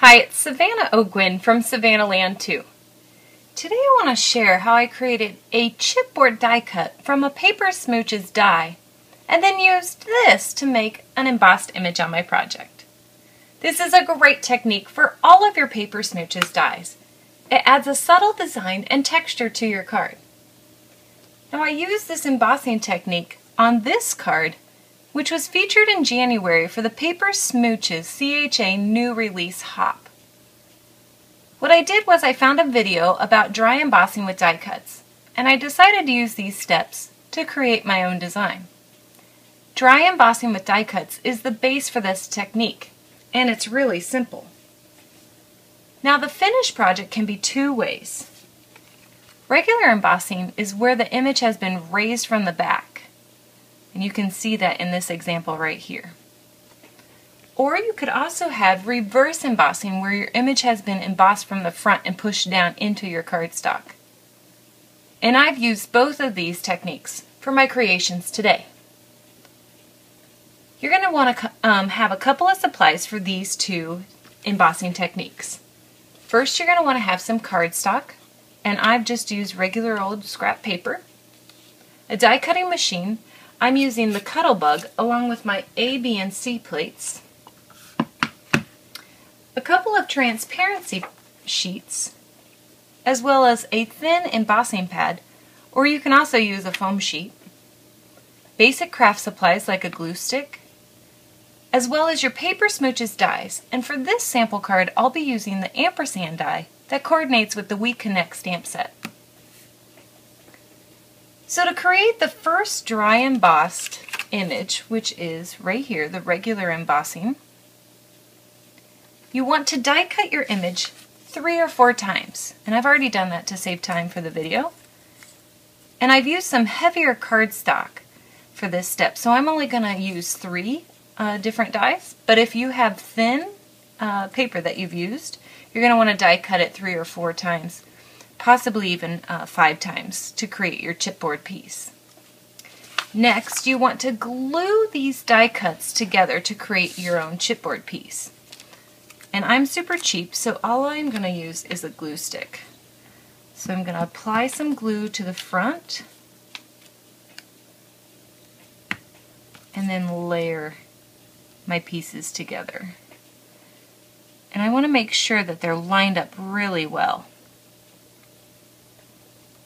Hi, it's Savannah Ogwin from Savannah Land 2. Today I want to share how I created a chipboard die cut from a paper Smooches die and then used this to make an embossed image on my project. This is a great technique for all of your paper Smooches dies. It adds a subtle design and texture to your card. Now I used this embossing technique on this card, which was featured in January for the Paper Smooches CHA new release hop. What I did was I found a video about dry embossing with die cuts, and I decided to use these steps to create my own design. Dry embossing with die cuts is the base for this technique, and it's really simple. Now the finished project can be two ways. Regular embossing is where the image has been raised from the back. And you can see that in this example right here. Or you could also have reverse embossing where your image has been embossed from the front and pushed down into your cardstock. And I've used both of these techniques for my creations today. You're going to want to have a couple of supplies for these two embossing techniques. First, you're going to want to have some cardstock, and I've just used regular old scrap paper, a die cutting machine. I'm using the Cuttlebug along with my A, B, and C plates, a couple of transparency sheets, as well as a thin embossing pad, or you can also use a foam sheet, basic craft supplies like a glue stick, as well as your paper Smooches dies. And for this sample card, I'll be using the ampersand die that coordinates with the We Connect stamp set. So to create the first dry embossed image, which is right here, the regular embossing, you want to die cut your image 3 or 4 times. And I've already done that to save time for the video. And I've used some heavier cardstock for this step, so I'm only going to use 3 different dies. But if you have thin paper that you've used, you're going to want to die cut it 3 or 4 times. Possibly even 5 times to create your chipboard piece. Next, you want to glue these die cuts together to create your own chipboard piece. And I'm super cheap, so all I'm going to use is a glue stick. So I'm going to apply some glue to the front and then layer my pieces together. And I want to make sure that they're lined up really well.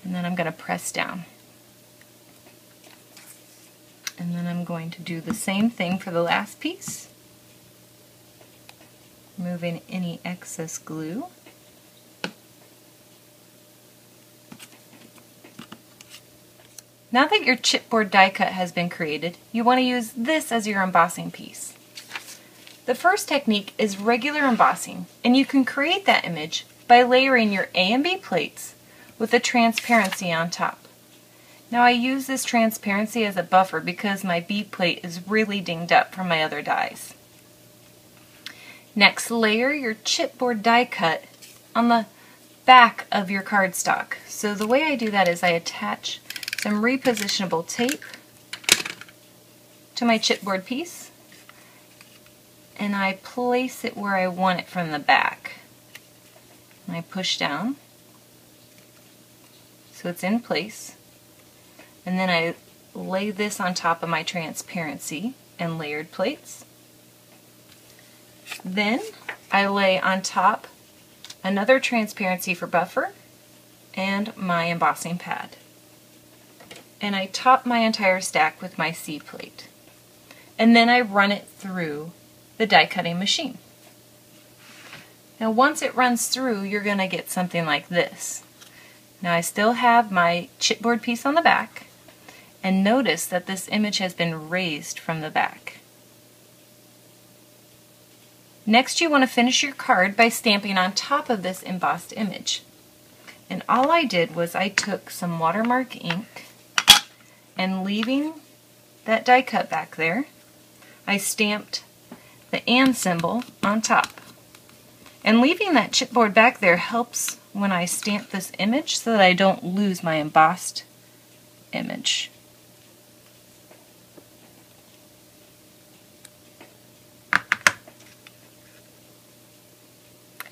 And then I'm going to press down. And then I'm going to do the same thing for the last piece. Removing any excess glue. Now that your chipboard die cut has been created, you want to use this as your embossing piece. The first technique is regular embossing, and you can create that image by layering your A and B plates with a transparency on top. Now I use this transparency as a buffer because my B plate is really dinged up from my other dies. Next, layer your chipboard die cut on the back of your cardstock. So the way I do that is I attach some repositionable tape to my chipboard piece and I place it where I want it from the back. And I push down so it's in place, and then I lay this on top of my transparency and layered plates. Then I lay on top another transparency for buffer and my embossing pad. And I top my entire stack with my C plate. And then I run it through the die cutting machine. Now once it runs through, you're going to get something like this. Now I still have my chipboard piece on the back, and notice that this image has been raised from the back. Next, you want to finish your card by stamping on top of this embossed image. And all I did was I took some watermark ink and leaving that die cut back there, I stamped the and symbol on top. And leaving that chipboard back there helps when I stamp this image so that I don't lose my embossed image.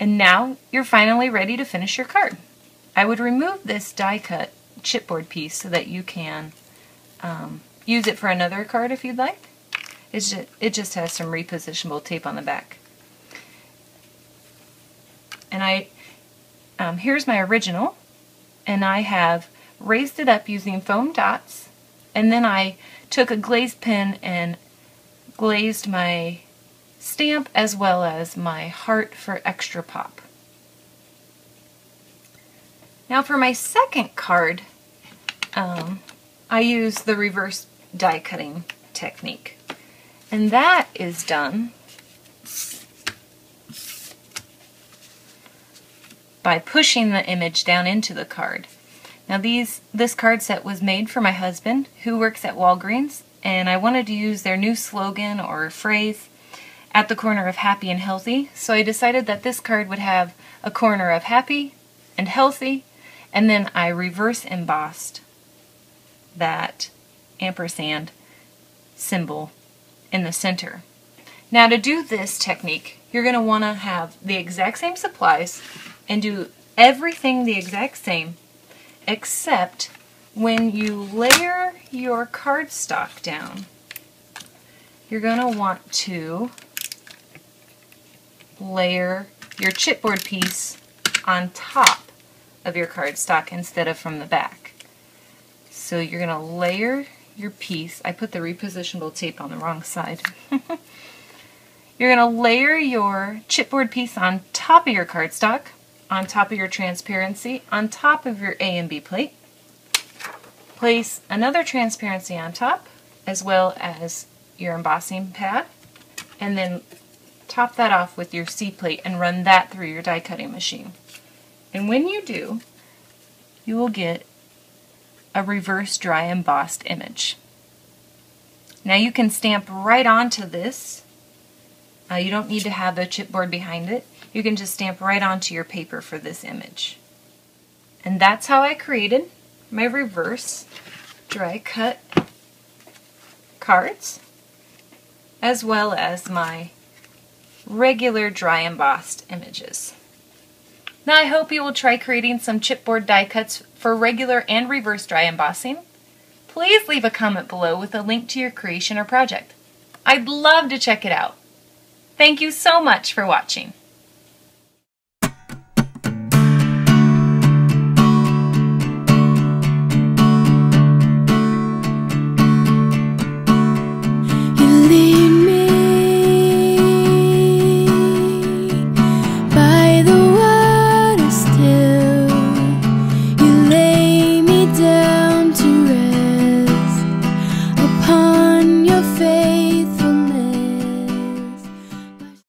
And now you're finally ready to finish your card. I would remove this die cut chipboard piece so that you can use it for another card if you'd like. It just has some repositionable tape on the back. And here's my original, and I have raised it up using foam dots, and then I took a glazed pen and glazed my stamp as well as my heart for extra pop. Now for my second card, I use the reverse die cutting technique, and that is done by pushing the image down into the card. Now this card set was made for my husband who works at Walgreens, and I wanted to use their new slogan or phrase, "At the corner of happy and healthy," so I decided that this card would have a corner of happy and healthy, and then I reverse embossed that ampersand symbol in the center. Now to do this technique, you're going to want to have the exact same supplies and do everything the exact same, except when you layer your cardstock down, you're going to want to layer your chipboard piece on top of your cardstock instead of from the back. So you're going to layer your piece. I put the repositionable tape on the wrong side. You're going to layer your chipboard piece on top of your cardstock, on top of your transparency, on top of your A and B plate. Place another transparency on top, as well as your embossing pad, and then top that off with your C plate and run that through your die cutting machine. And when you do, you will get a reverse dry embossed image. Now you can stamp right onto this. You don't need to have a chipboard behind it. You can just stamp right onto your paper for this image. And that's how I created my reverse dry cut cards, as well as my regular dry embossed images. Now I hope you will try creating some chipboard die cuts for regular and reverse dry embossing. Please leave a comment below with a link to your creation or project. I'd love to check it out. Thank you so much for watching.